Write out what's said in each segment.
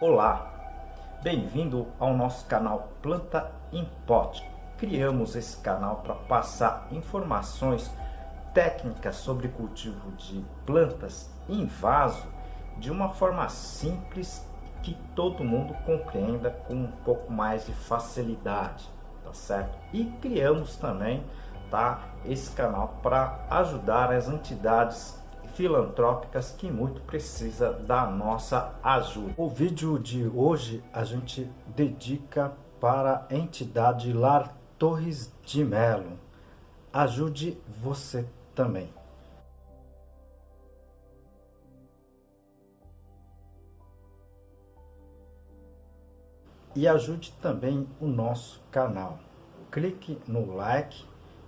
Olá, bem-vindo ao nosso canal Planta em Pote. Criamos esse canal para passar informações técnicas sobre cultivo de plantas em vaso de uma forma simples que todo mundo compreenda com um pouco mais de facilidade, tá certo? E criamos também, esse canal para ajudar as entidades filantrópicas que muito precisa da nossa ajuda. O vídeo de hoje a gente dedica para a entidade Lar Torres de Melo. Ajude você também. E ajude também o nosso canal. Clique no like,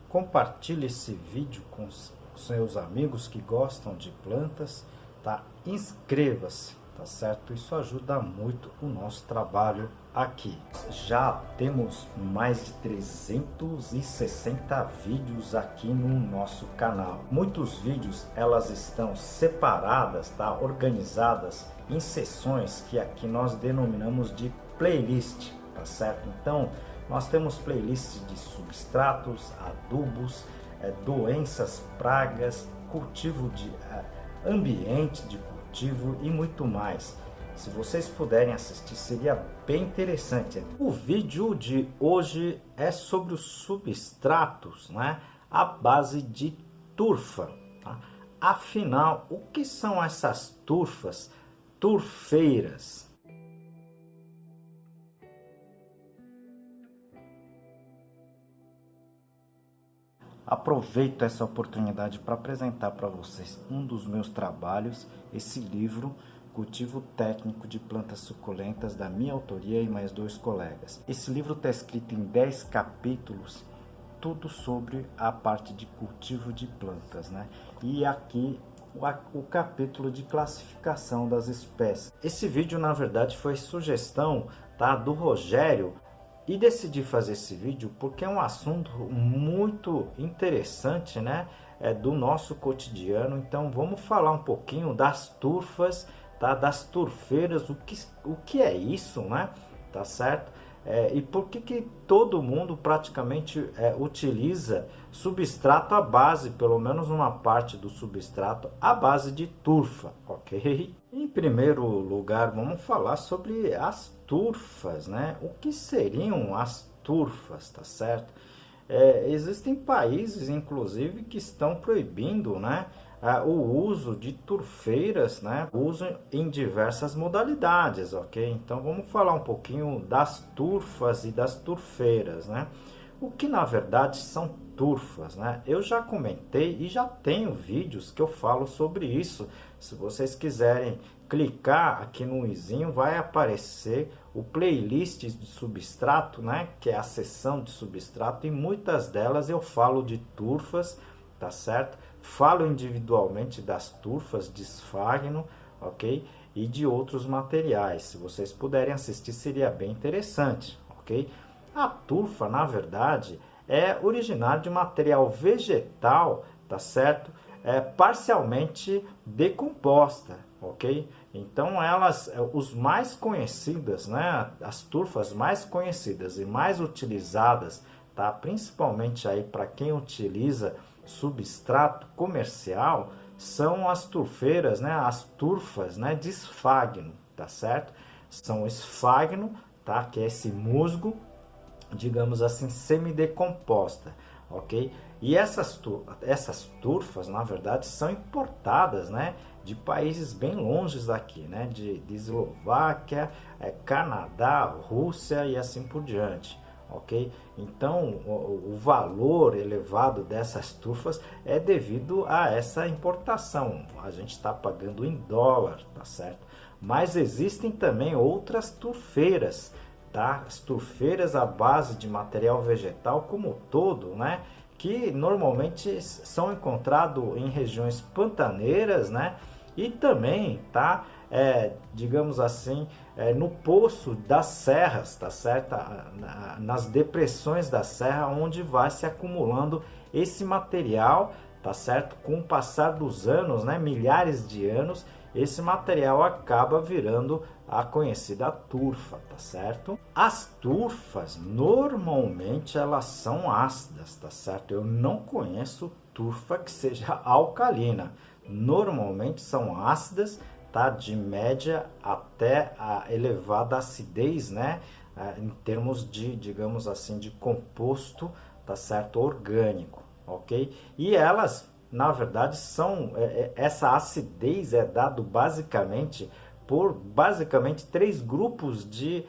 compartilhe esse vídeo com seus amigos que gostam de plantas, tá? Inscreva-se, tá certo? Isso ajuda muito o nosso trabalho aqui. Já temos mais de 360 vídeos aqui no nosso canal. Muitos vídeos elas estão separadas, tá? Organizadas em seções que aqui nós denominamos de playlist, tá certo? Então nós temos playlists de substratos, adubos, doenças, pragas, cultivo de ambiente de cultivo e muito mais. Se vocês puderem assistir, seria bem interessante. O vídeo de hoje é sobre os substratos, né, à base de turfa, tá? Afinal, o que são essas turfas, turfeiras? Aproveito essa oportunidade para apresentar para vocês um dos meus trabalhos, esse livro, Cultivo Técnico de Plantas Suculentas, da minha autoria e mais 2 colegas. Esse livro está escrito em 10 capítulos, tudo sobre a parte de cultivo de plantas, né? E aqui o capítulo de classificação das espécies. Esse vídeo, na verdade, foi sugestão, tá, do Rogério. E decidi fazer esse vídeo porque é um assunto muito interessante, né? Do nosso cotidiano. Então vamos falar um pouquinho das turfas, tá? Das turfeiras, o que é isso, né? Tá certo? E por que todo mundo praticamente utiliza substrato à base, pelo menos uma parte do substrato, à base de turfa, ok? Em primeiro lugar, vamos falar sobre as turfas, né? O que seriam as turfas, tá certo? Existem países, inclusive, que estão proibindo, né, o uso de turfeiras, né? Uso em diversas modalidades, ok? Então vamos falar um pouquinho das turfas e das turfeiras, né? O que na verdade são turfas, né? Eu já comentei e já tenho vídeos que eu falo sobre isso. Se vocês quiserem clicar aqui no izinho, vai aparecer o playlist de substrato, né? Que é a seção de substrato, e muitas delas eu falo de turfas, tá certo? Falo individualmente das turfas de esfagno, ok? E de outros materiais. Se vocês puderem assistir, seria bem interessante, ok? A turfa, na verdade, é originária de material vegetal, tá certo? Parcialmente decomposta, ok? Então elas, os mais conhecidas, né? As turfas mais conhecidas e mais utilizadas, tá? Principalmente aí para quem utiliza substrato comercial, são as turfeiras, né? As turfas, né, de esfagno, tá certo? São esfagno, tá? Que é esse musgo, digamos assim, semidecomposta, ok? E essas turfas, na verdade, são importadas, né, de países bem longes daqui, né, de Eslováquia, Canadá, Rússia e assim por diante, ok? Então, o valor elevado dessas turfas é devido a essa importação. A gente está pagando em dólar, tá certo? Mas existem também outras turfeiras, tá? As turfeiras à base de material vegetal como um todo, né? Que normalmente são encontrados em regiões pantaneiras, né? E também, tá? Digamos assim, no poço das serras, tá certo? Nas depressões da serra, onde vai se acumulando esse material, tá certo? Com o passar dos anos, né? Milhares de anos, esse material acaba virando a conhecida turfa, tá certo? As turfas, normalmente, elas são ácidas, tá certo? Eu não conheço turfa que seja alcalina. Normalmente são ácidas, tá? De média até a elevada acidez, né? Em termos de, digamos assim, de composto, tá certo? Orgânico, ok? E elas, na verdade, são essa acidez é dado basicamente por três grupos de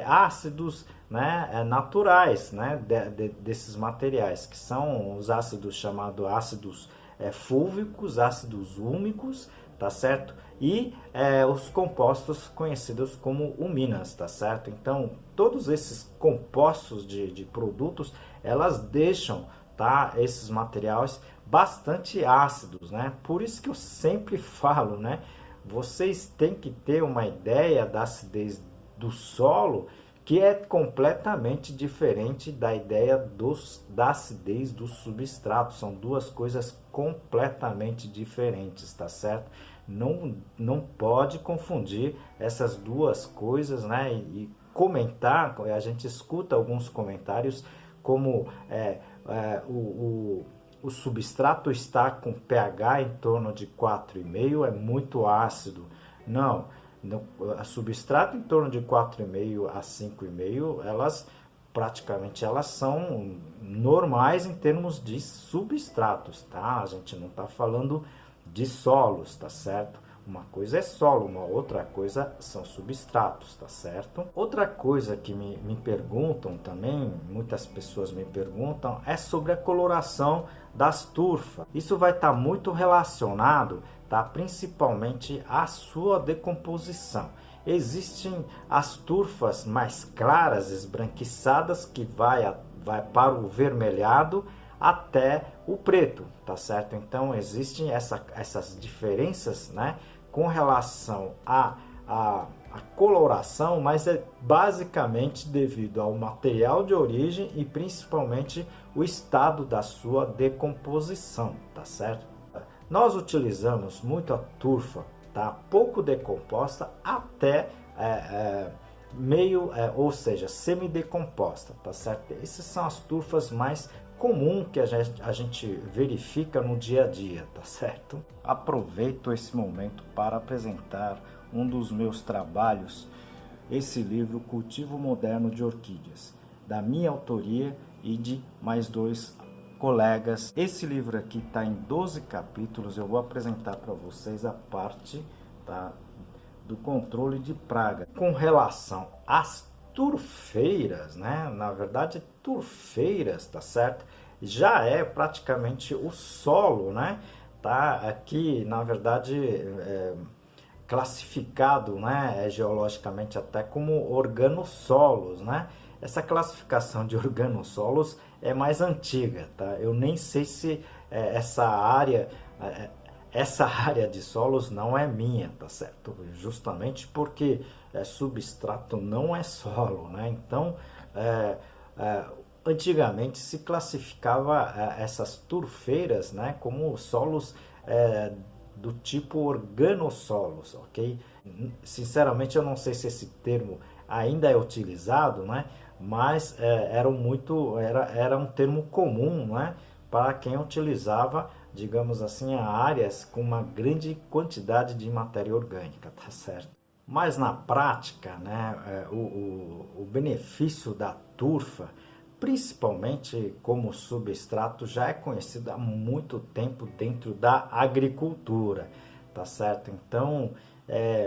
ácidos, né, naturais, né, desses materiais, que são os ácidos chamados ácidos fúlvicos, ácidos úmicos, tá certo? E os compostos conhecidos como uminas, tá certo? Então, todos esses compostos de produtos, elas deixam, tá, esses materiais bastante ácidos, né? Por isso que eu sempre falo, né? Vocês têm que ter uma ideia da acidez do solo, que é completamente diferente da ideia da acidez do substrato. São duas coisas completamente diferentes, tá certo? Não pode confundir essas duas coisas, né? E comentar, a gente escuta alguns comentários como o substrato está com pH em torno de 4,5, é muito ácido. Não, a substrato em torno de 4,5 a 5,5, elas são normais em termos de substratos, tá? A gente não está falando de solos, tá certo? Uma coisa é solo, uma outra coisa são substratos, tá certo? Outra coisa que me perguntam também, muitas pessoas me perguntam, é sobre a coloração das turfas. Isso vai estar muito relacionado, tá? Principalmente à sua decomposição. Existem as turfas mais claras, esbranquiçadas, que vai para o vermelhado até o preto, tá certo? Então existem essas diferenças, né, com relação à coloração, mas é basicamente devido ao material de origem e principalmente o estado da sua decomposição, tá certo? Nós utilizamos muito a turfa, tá, pouco decomposta até meio, ou seja, semidecomposta, tá certo? Essas são as turfas mais comum que a gente verifica no dia a dia, tá certo? Aproveito esse momento para apresentar um dos meus trabalhos, esse livro Cultivo Moderno de Orquídeas, da minha autoria e de mais dois colegas. Esse livro aqui está em 12 capítulos, eu vou apresentar para vocês a parte, tá, do controle de praga. Com relação às turfeiras, né? Na verdade, turfeiras, tá certo? Já é praticamente o solo, né? Tá aqui, na verdade, classificado, né? Geologicamente até como organossolos, né? Essa classificação de organossolos é mais antiga, tá? Eu nem sei se essa área de solos não é minha, tá certo? Justamente porque substrato não é solo, né? Então, antigamente se classificava essas turfeiras, né, como solos do tipo organossolos, ok? Sinceramente, eu não sei se esse termo ainda é utilizado, né? Mas era um termo comum, né, para quem utilizava, digamos assim, áreas com uma grande quantidade de matéria orgânica, tá certo? Mas na prática, né, o benefício da turfa, principalmente como substrato, já é conhecido há muito tempo dentro da agricultura, tá certo? Então,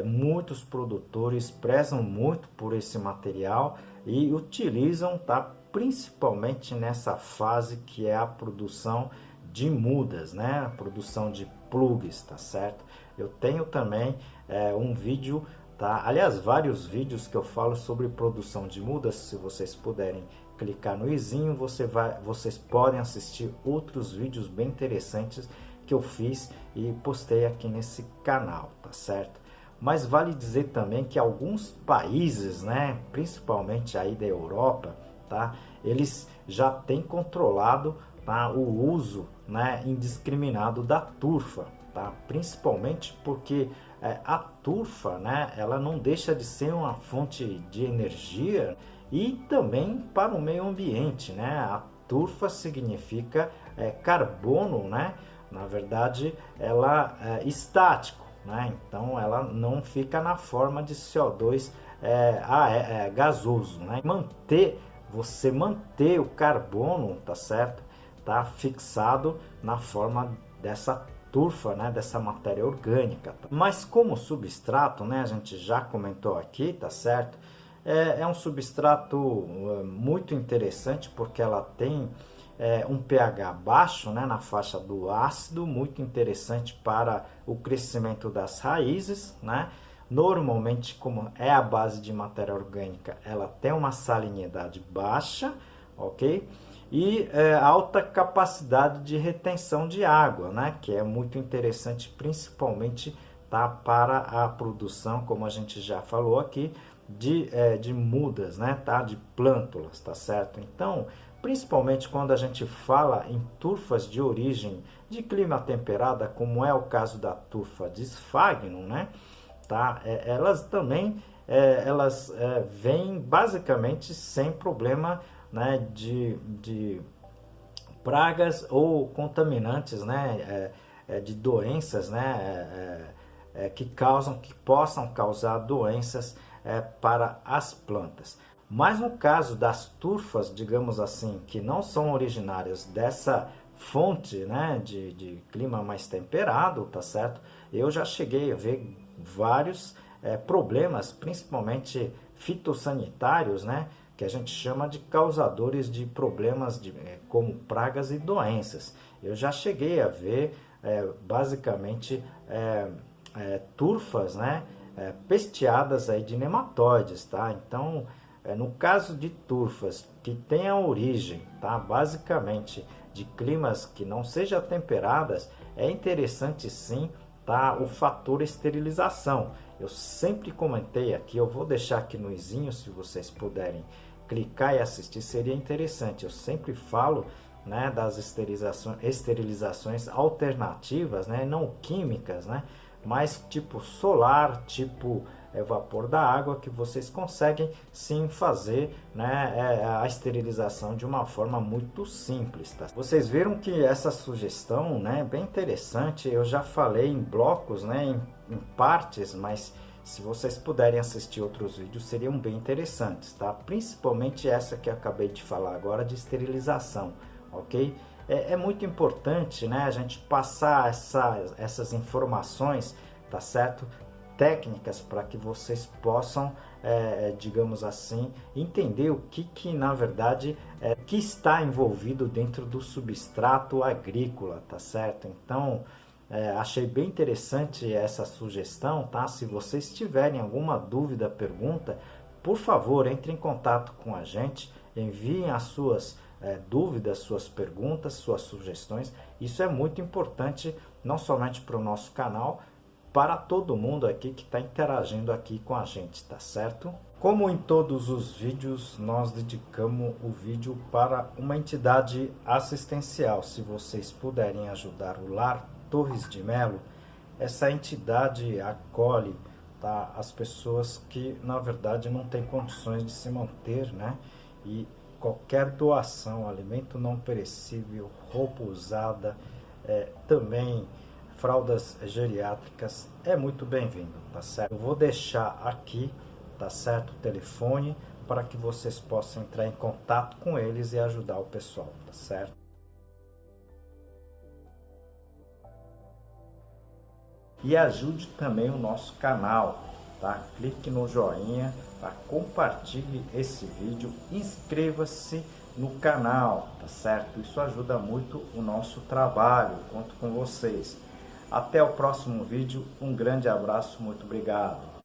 muitos produtores prezam muito por esse material e utilizam, tá, principalmente nessa fase que é a produção de mudas, né? A produção de plugs, tá certo? Eu tenho também um vídeo, tá? Aliás, vários vídeos que eu falo sobre produção de mudas. Se vocês puderem clicar no izinho, vocês podem assistir outros vídeos bem interessantes que eu fiz e postei aqui nesse canal, tá certo? Mas vale dizer também que alguns países, né, principalmente aí da Europa, tá, eles já têm controlado tá, o uso, né, indiscriminado da turfa, tá? Principalmente porque a turfa, né, ela não deixa de ser uma fonte de energia e também para o meio ambiente, né? A turfa significa carbono, né? Na verdade, ela é estático, né? Então ela não fica na forma de CO2 gasoso, né? Você manter o carbono, tá certo? Tá fixado na forma dessa turfa, né, dessa matéria orgânica. Tá? Mas como substrato, né, a gente já comentou aqui, tá certo? É um substrato muito interessante porque ela tem um pH baixo, né, na faixa do ácido, muito interessante para o crescimento das raízes, né? Normalmente, como é a base de matéria orgânica, ela tem uma salinidade baixa, ok? E alta capacidade de retenção de água, né? Que é muito interessante, principalmente, tá, para a produção, como a gente já falou aqui, de mudas, né? Tá? De plântulas, tá certo? Então, principalmente quando a gente fala em turfas de origem de clima temperada, como é o caso da turfa de Sphagnon, né? Tá? Elas também vêm basicamente sem problema, né, de pragas ou contaminantes, né, de doenças, né, que possam causar doenças para as plantas. Mas no caso das turfas, digamos assim, que não são originárias dessa fonte, né, de clima mais temperado, tá certo? Eu já cheguei a ver vários problemas, principalmente fitossanitários, né, que a gente chama de causadores de problemas como pragas e doenças. Eu já cheguei a ver basicamente turfas, né, pesteadas aí de nematóides, tá? Então, no caso de turfas que tenham origem, tá, basicamente de climas que não sejam temperadas, é interessante sim, tá, o fator esterilização. Eu sempre comentei aqui, eu vou deixar aqui no izinho, se vocês puderem clicar e assistir, seria interessante. Eu sempre falo, né, das esterilizações alternativas, né, não químicas, né, mas tipo solar, tipo vapor da água, que vocês conseguem sim fazer, né, a esterilização de uma forma muito simples. Tá? Vocês viram que essa sugestão, né, bem interessante, eu já falei em blocos, né, em partes, mas se vocês puderem assistir outros vídeos, seriam bem interessantes, tá? Principalmente essa que eu acabei de falar agora de esterilização, ok? É muito importante, né, a gente passar essas informações, tá certo? Técnicas para que vocês possam, digamos assim, entender o que na verdade que está envolvido dentro do substrato agrícola, tá certo? Então, achei bem interessante essa sugestão, tá? Se vocês tiverem alguma dúvida, pergunta, por favor, entre em contato com a gente, enviem as suas dúvidas, suas perguntas, suas sugestões. Isso é muito importante, não somente para o nosso canal, para todo mundo aqui que está interagindo aqui com a gente, tá certo? Como em todos os vídeos, nós dedicamos o vídeo para uma entidade assistencial. Se vocês puderem ajudar o Lar Torres de Melo, essa entidade acolhe, tá, as pessoas que na verdade não têm condições de se manter, né? E qualquer doação, alimento não perecível, roupa usada, também fraldas geriátricas, é muito bem-vindo, tá certo? Eu vou deixar aqui, tá certo, o telefone para que vocês possam entrar em contato com eles e ajudar o pessoal, tá certo? E ajude também o nosso canal, tá? Clique no joinha, tá? Compartilhe esse vídeo, inscreva-se no canal, tá certo? Isso ajuda muito o nosso trabalho, conto com vocês. Até o próximo vídeo, um grande abraço, muito obrigado.